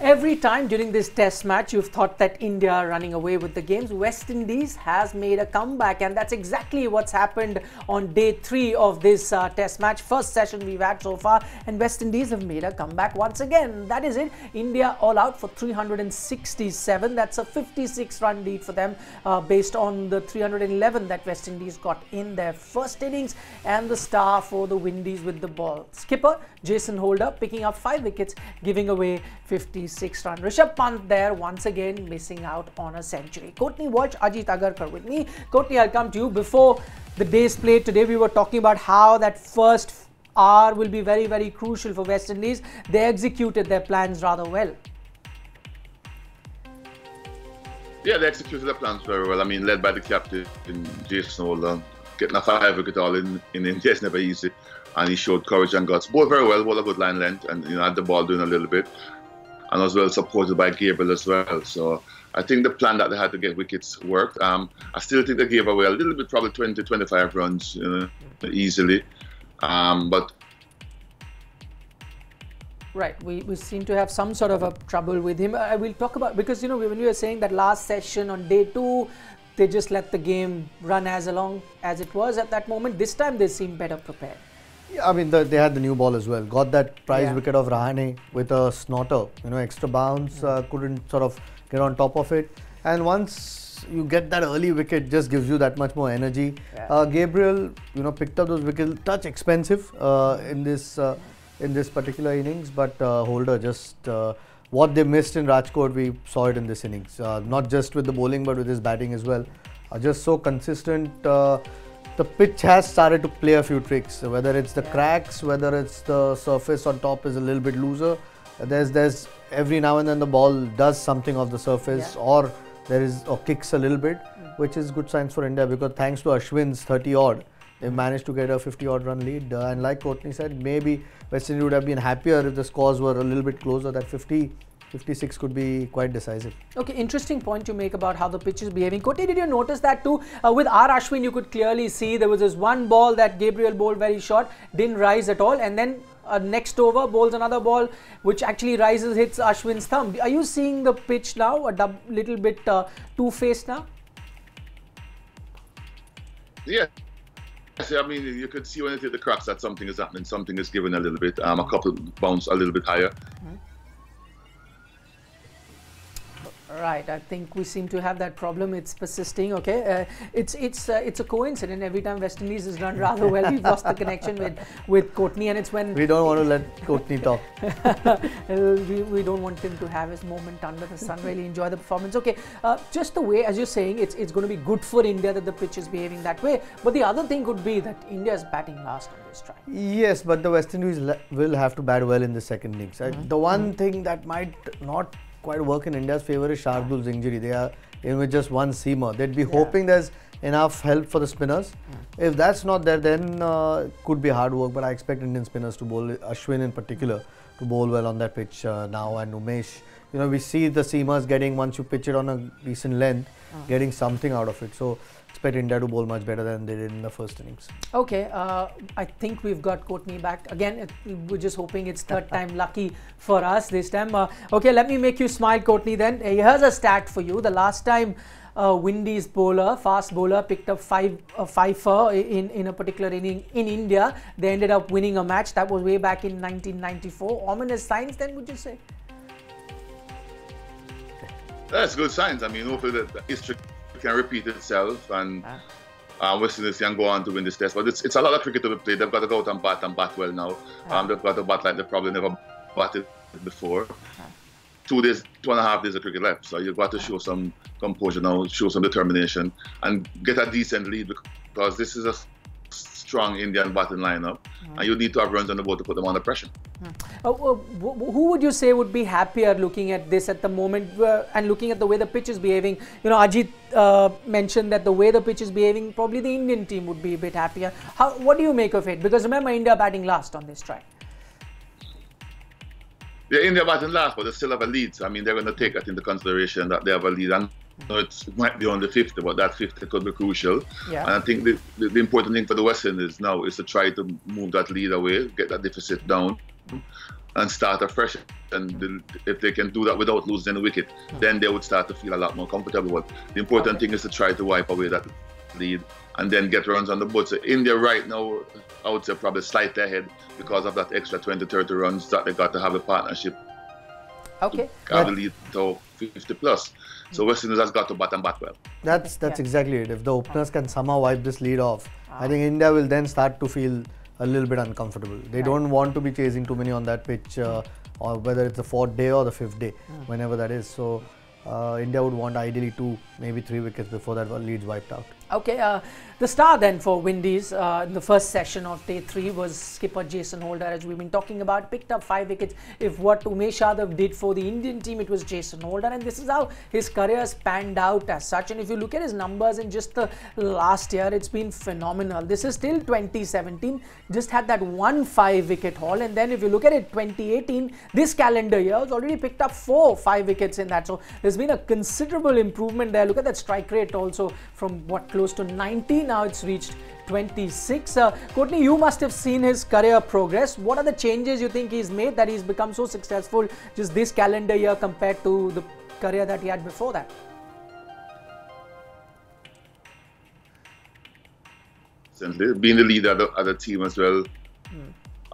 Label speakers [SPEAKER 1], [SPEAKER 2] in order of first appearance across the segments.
[SPEAKER 1] Every time during this test match, you've thought that India are running away with the games. West Indies has made a comeback, and that's exactly what's happened on day 3 of this test match. First session we've had so far, and West Indies have made a comeback once again. That is it. India all out for 367. That's a 56-run lead for them based on the 311 that West Indies got in their first innings. And the star for the Windies with the ball, skipper Jason Holder, picking up 5 wickets, giving away 56 run. Rishabh Pant there once again missing out on a century. Courtney Walsh, Ajit Agarkar with me. Courtney, I'll come to you. Before the day's play today, we were talking about how that first hour will be very, very crucial for West Indies. They executed their plans rather well.
[SPEAKER 2] Yeah, they executed their plans very well. I mean, led by the captain, Jason Holder. Getting a 5 wicket all in India is never easy. And he showed courage and guts. Bowled very well, bowled a good line length, and had the ball doing a little bit. And as well supported by Gabriel as well. So I think the plan that they had to get wickets worked. I still think they gave away a little bit, probably 20, 25 runs easily. But
[SPEAKER 1] right, we seem to have some sort of a trouble with him. I will talk about, because when you were saying that last session on day 2, they just let the game run as along as it was at that moment. This time they seem better prepared.
[SPEAKER 3] Yeah, I mean, they had the new ball as well. Got that prize wicket of Rahane with a snorter, extra bounce, couldn't sort of get on top of it. And once you get that early wicket, just gives you that much more energy. Yeah. Gabriel, picked up those wickets, touch expensive in this particular innings, but Holder just what they missed in Rajkot, we saw it in this innings. Not just with the bowling, but with his batting as well. Just so consistent. The pitch has started to play a few tricks, whether it's the cracks, whether it's the surface on top is a little bit looser. There's every now and then the ball does something off the surface, or kicks a little bit, which is good signs for India, because thanks to Ashwin's 30 odd, they managed to get a 50 odd run lead. And like Courtney said, maybe West Indies would have been happier if the scores were a little bit closer. That 56 could be quite decisive. Okay, interesting point you make about how the pitch is behaving. Courtney, did you notice that too? With R. Ashwin, you could clearly see there was this one ball that Gabriel bowled very short, didn't rise at all, and then next over bowls another ball which actually rises, hits Ashwin's thumb. Are you seeing the pitch now a little bit two-faced now?
[SPEAKER 2] Yeah. I mean, you could see when it hit the cracks that something is happening, something is given a little bit, a couple bounce a little bit higher.
[SPEAKER 1] Right, I think we seem to have that problem. It's persisting. Okay, it's a coincidence. Every time West Indies has done rather well, we've lost the connection with Courtney, and it's when
[SPEAKER 3] we don't want to let Courtney talk.
[SPEAKER 1] we don't want him to have his moment under the sun. Really enjoy the performance. Okay, just the way, as you're saying, it's going to be good for India that the pitch is behaving that way. But the other thing could be that India is batting last on this try.
[SPEAKER 3] Yes, but the West Indies will have to bat well in the second innings. The one thing that might not quite work in India's favour is Shardul's injury. They are in with just one seamer. They'd be hoping there's enough help for the spinners. If that's not there, then could be hard work. But I expect Indian spinners to bowl, Ashwin in particular, to bowl well on that pitch now. And Umesh, we see the seamers getting, once you pitch it on a decent length, getting something out of it. So expect India to bowl much better than they did in the first innings.
[SPEAKER 1] Okay, I think we've got Courtney back. Again, we're just hoping it's third time lucky for us this time. Okay, let me make you smile, Courtney, then. Here's a stat for you. The last time Windies bowler, fast bowler, picked up five in a particular inning in India, they ended up winning a match. That was way back in 1994. Ominous signs then, would you say?
[SPEAKER 2] That's good signs. I mean, hopefully the history can repeat itself, and West Indies can go on to win this test. But it's a lot of cricket to be played. They've got to go out and bat well now. They've got to bat like they've probably never batted before. 2.5 days of cricket left, so you've got to show some composure now, show some determination, and get a decent lead, because this is a strong Indian batting lineup, and you need to have runs on the board to put them under pressure.
[SPEAKER 1] Who would you say would be happier looking at this at the moment and looking at the way the pitch is behaving? Ajit mentioned that the way the pitch is behaving, probably the Indian team would be a bit happier. What do you make of it? Because remember, India batting last on this try.
[SPEAKER 2] they're in their batting last, but they still have a lead. So, I mean, they're going to take that into consideration that they have a lead. And it might be on the 50, but that 50 could be crucial.
[SPEAKER 1] Yeah.
[SPEAKER 2] And I think the important thing for the West Indies now is to try to move that lead away, get that deficit down, and start afresh. And if they can do that without losing any wicket, then they would start to feel a lot more comfortable. But the important thing is to try to wipe away that lead and then get runs on the board. So India right now, I would say probably slightly ahead because of that extra 20-30 runs that they got to have a partnership.
[SPEAKER 1] Okay.
[SPEAKER 2] To have the lead to 50 plus. So West Indies has got to bat and bat well.
[SPEAKER 3] That's exactly it. If the openers can somehow wipe this lead off, I think India will then start to feel a little bit uncomfortable. They don't want to be chasing too many on that pitch, or whether it's the 4th day or the 5th day, whenever that is. So India would want ideally 2, maybe 3 wickets before that lead's wiped out.
[SPEAKER 1] Okay, the star then for Windies in the first session of day 3 was skipper Jason Holder, as we've been talking about. Picked up 5 wickets. If what Umesh Yadav did for the Indian team, it was Jason Holder, and this is how his career spanned out as such. And if you look at his numbers in just the last year, it's been phenomenal. This is still 2017, just had that 1 5-wicket haul, and then if you look at it, 2018, this calendar year, has already picked up 4 5 wickets in that. So there's been a considerable improvement there. Look at that strike rate also from what, close to 90, now it's reached 26. Courtney, you must have seen his career progress. What are the changes you think he's made that he's become so successful just this calendar year compared to the career that he had before that?
[SPEAKER 2] Being the leader of the team as well,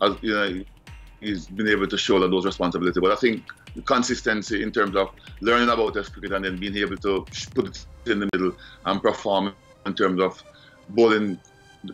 [SPEAKER 2] as, you know, he's been able to shoulder those responsibilities. But I think the consistency in terms of learning about Test cricket and then being able to put it in the middle and perform in terms of bowling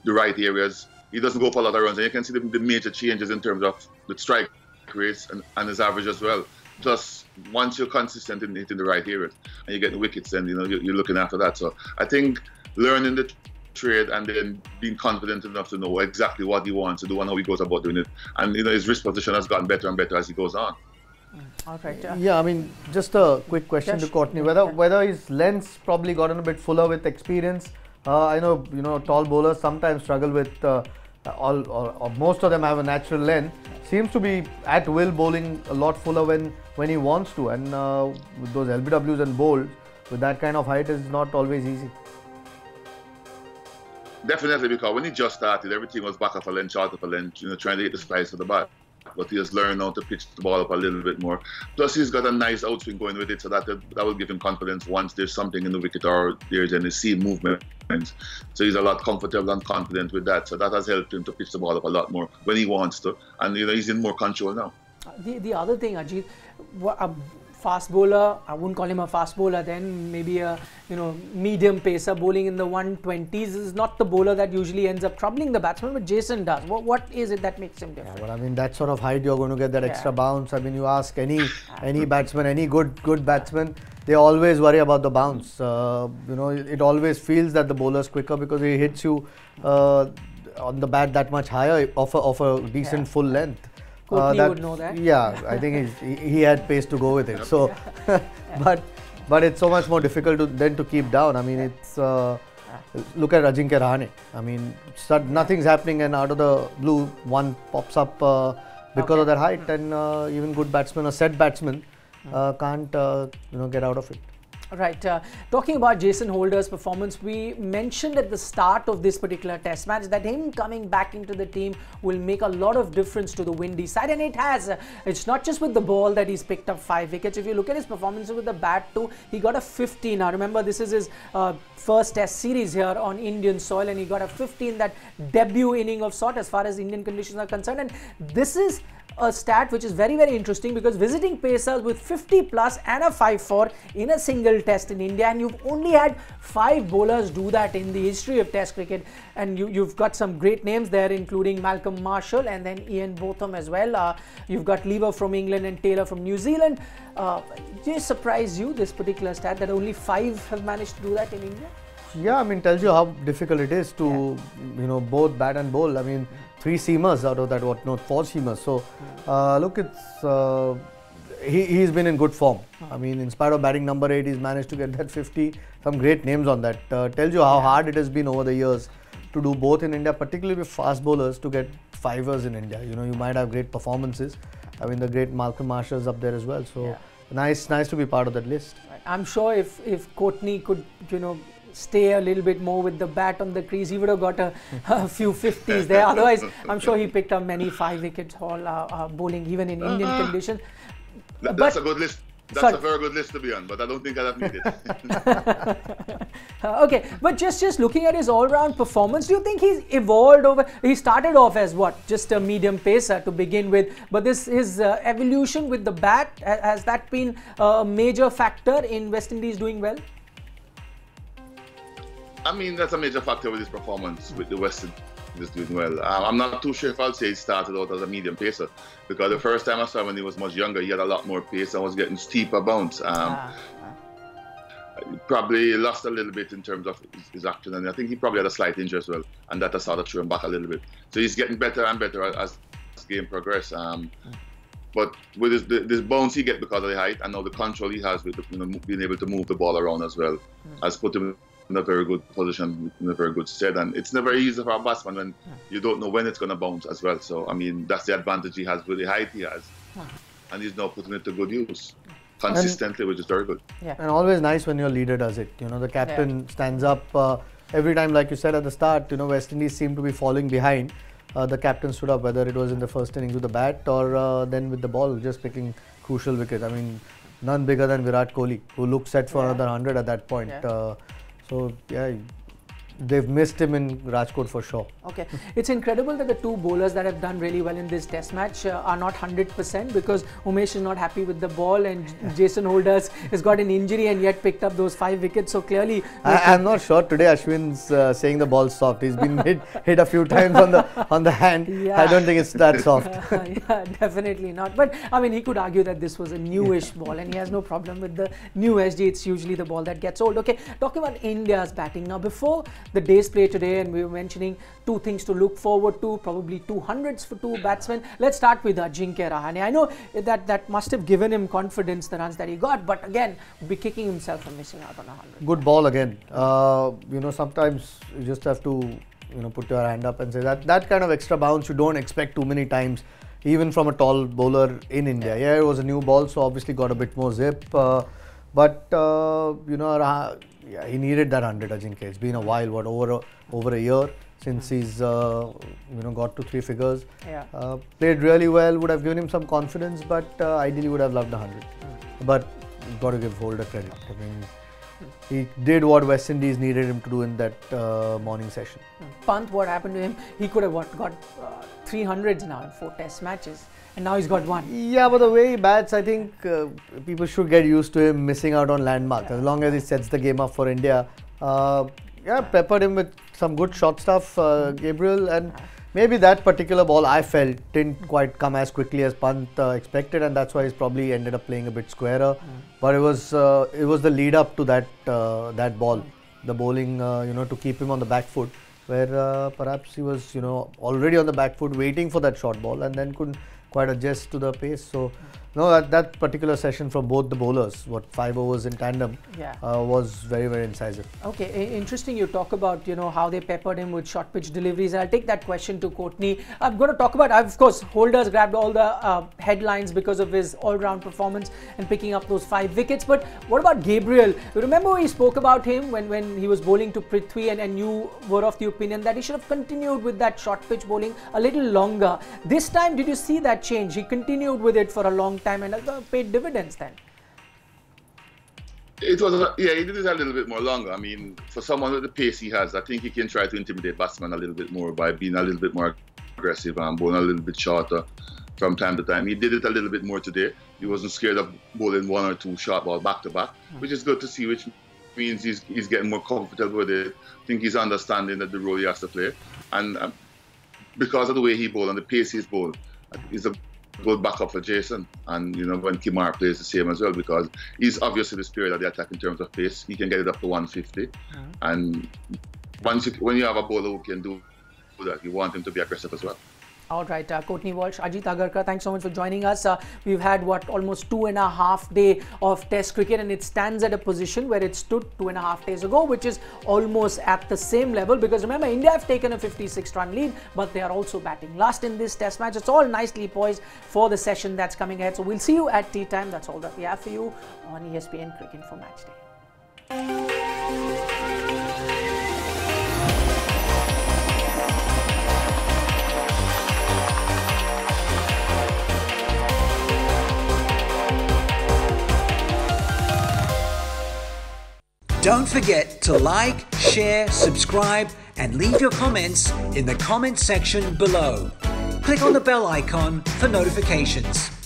[SPEAKER 2] the right areas. He doesn't go for a lot of runs, and you can see the major changes in terms of the strike rates and his average as well. Plus, once you're consistent in hitting the right areas and you get the wickets, then you know you're looking after that. So I think learning the trade and then being confident enough to know exactly what he wants to do and how he goes about doing it, and you know his wrist position has gotten better and better as he goes on.
[SPEAKER 1] All right.
[SPEAKER 3] Yeah, I mean, just a quick question to Courtney, whether his length's probably gotten a bit fuller with experience. I know, you know, tall bowlers sometimes struggle with or most of them have a natural length. Seems to be at will bowling a lot fuller when he wants to, and with those LBWs and bowls with that kind of height is not always easy.
[SPEAKER 2] Definitely, because when he just started, everything was back of a length, short of a length, you know, trying to hit the slice of the bat. But he has learned how to pitch the ball up a little bit more. Plus, he's got a nice outswing going with it, so that will give him confidence once there's something in the wicket or there's any seam movement. So he's a lot comfortable and confident with that. So that has helped him to pitch the ball up a lot more when he wants to, and you know he's in more control now.
[SPEAKER 1] The other thing, Ajit, a fast bowler, I wouldn't call him a fast bowler then, maybe a medium pacer bowling in the 120s is not the bowler that usually ends up troubling the batsman, but Jason does. What is it that makes him different?
[SPEAKER 3] Yeah, but I mean, that sort of height, you're going to get that extra bounce. I mean, you ask any batsman, any good batsman, they always worry about the bounce. You know, it always feels that the bowler's quicker because he hits you on the bat that much higher of a decent full length.
[SPEAKER 1] Courtney would know that.
[SPEAKER 3] Yeah, I think he had pace to go with it. So, but it's so much more difficult to keep down. I mean, it's look at Ajinkya Rahane. I mean, nothing's happening, and out of the blue, one pops up because of that height, and even good batsmen or set batsmen can't get out of it.
[SPEAKER 1] Right. Talking about Jason Holder's performance, we mentioned at the start of this particular test match that him coming back into the team will make a lot of difference to the Windies side, and it has. It's not just with the ball that he's picked up 5 wickets. If you look at his performance with the bat too, he got a 50. Now remember, this is his first test series here on Indian soil, and he got a 50 in that debut inning of sort as far as Indian conditions are concerned. And this is a stat which is very, very interesting because visiting pacers with 50 plus and a 5-4 in a single test in India, and you've only had 5 bowlers do that in the history of test cricket, and you've got some great names there including Malcolm Marshall and then Ian Botham as well. You've got Lever from England and Taylor from New Zealand. Did it surprise you, this particular stat, that only 5 have managed to do that in India?
[SPEAKER 3] Yeah, I mean, tells you how difficult it is to both bat and bowl. I mean, 3 seamers out of that, 4 seamers. So look, it's he's been in good form. I mean, in spite of batting number 8, he's managed to get that 50. Some great names on that. Tells you how hard it has been over the years to do both in India, particularly with fast bowlers, to get 5ers in India. You know, you might have great performances, I mean, the great Malcolm Marshall's up there as well. So
[SPEAKER 1] Yeah.
[SPEAKER 3] nice to be part of that list.
[SPEAKER 1] Right. I'm sure if Courtney could, stay a little bit more with the bat on the crease, he would have got a few 50s there. Otherwise, I'm sure he picked up many 5 wickets all bowling, even in Indian conditions.
[SPEAKER 2] That's a good list. That's a very good list to be on, but I don't think I'd have needed it.
[SPEAKER 1] Okay, but just looking at his all-round performance, do you think he's evolved over? He started off as what, just a medium pacer to begin with, but his evolution with the bat, has that been a major factor in West Indies doing well?
[SPEAKER 2] I mean, that's a major factor with his performance with the West Indies doing well. I'm not too sure if I'll say he started out as a medium pacer, because the first time I saw him when he was much younger, he had a lot more pace and was getting steeper bounce. Probably lost a little bit in terms of his action, and I think he probably had a slight injury as well, and that has sort of threw him back a little bit. So he's getting better and better as the game progresses. But with this bounce he gets because of the height, and now the control he has with being able to move the ball around as well, has put him in a very good position, in a very good stead. And it's never easy for a batsman when you don't know when it's going to bounce as well. So, I mean, that's the advantage he has with the height he has. And he's now putting it to good use consistently, which is very good.
[SPEAKER 1] Yeah.
[SPEAKER 3] And always nice when your leader does it. The captain stands up every time, like you said at the start, West Indies seem to be falling behind. The captain stood up, whether it was in the first innings with the bat or then with the ball, just picking crucial wickets. I mean, none bigger than Virat Kohli, who looked set for another 100 at that point. So, yeah, they've missed him in Rajkot for sure.
[SPEAKER 1] Okay, it's incredible that the two bowlers that have done really well in this test match are not 100%, because Umesh is not happy with the ball and Jason Holders has got an injury and yet picked up those 5 wickets. So clearly,
[SPEAKER 3] I'm not sure today Ashwin's saying the ball's soft. He's been hit a few times on the hand.
[SPEAKER 1] Yeah.
[SPEAKER 3] I don't think it's that soft.
[SPEAKER 1] Yeah, definitely not. But I mean, he could argue that this was a newish ball, and he has no problem with the new SG. It's usually the ball that gets old. Okay, talking about India's batting now. Before the day's play today, and we were mentioning 2 things to look forward to, probably 200s for 2 batsmen. Let's start with Ajinkya Rahane. I know that must have given him confidence, the runs that he got, but again, be kicking himself for missing out on 100.
[SPEAKER 3] Good ball again. Sometimes you just have to put your hand up and say that kind of extra bounce you don't expect too many times, even from a tall bowler in India. Yeah, it was a new ball, so obviously got a bit more zip. He needed that 100, Ajinkya. It's been a while, over a year since he's got to 3 figures.
[SPEAKER 1] Yeah.
[SPEAKER 3] Played really well, would have given him some confidence, but ideally would have loved 100. But you've got to give Holder credit. I mean, he did what West Indies needed him to do in that morning session.
[SPEAKER 1] Pant, what happened to him? He could have got 300s now in 4 test matches, and now he's got 1.
[SPEAKER 3] Yeah, but the way he bats, I think people should get used to him missing out on landmarks. As long as he sets the game up for India. Peppered him with some good shot stuff, Gabriel, and maybe that particular ball I felt didn't quite come as quickly as Pant expected, and that's why he's probably ended up playing a bit squarer. But it was the lead up to that ball, the bowling, to keep him on the back foot, where perhaps he was already on the back foot waiting for that short ball and then couldn't quite adjust to the pace. So no, that particular session from both the bowlers, 5 overs in tandem, was very, very incisive.
[SPEAKER 1] Okay, interesting. You talk about how they peppered him with short pitch deliveries. I'll take that question to Courtney. I'm going to talk about, of course, Holders grabbed all the headlines because of his all-round performance and picking up those 5 wickets. But what about Gabriel? You remember we spoke about him when he was bowling to Prithvi, and you were of the opinion that he should have continued with that short pitch bowling a little longer. This time, did you see that change? He continued with it for a long time and paid dividends then.
[SPEAKER 2] It was, he did it a little bit more longer. I mean, for someone with the pace he has, I think he can try to intimidate batsmen a little bit more by being a little bit more aggressive and bowling a little bit shorter from time to time. He did it a little bit more today. He wasn't scared of bowling 1 or 2 short balls back to back, which is good to see, which means he's getting more comfortable with it. I think he's understanding that the role he has to play. And because of the way he bowled and the pace he's bowled, he's a good backup for Jason. And when Kimar plays the same as well, because he's obviously the spirit of the attack in terms of pace. He can get it up to 150. And when you have a bowler who can do that, you want him to be aggressive as well.
[SPEAKER 1] All right, Courtney Walsh, Ajit Agarkar, thanks so much for joining us. We've had almost 2.5 days of Test cricket, and it stands at a position where it stood 2.5 days ago, which is almost at the same level. Because remember, India have taken a 56-run lead, but they are also batting last in this Test match. It's all nicely poised for the session that's coming ahead. So we'll see you at tea time. That's all that we have for you on ESPN Cricinfo Match Day.
[SPEAKER 4] Don't forget to like, share, subscribe, and leave your comments in the comment section below. Click on the bell icon for notifications.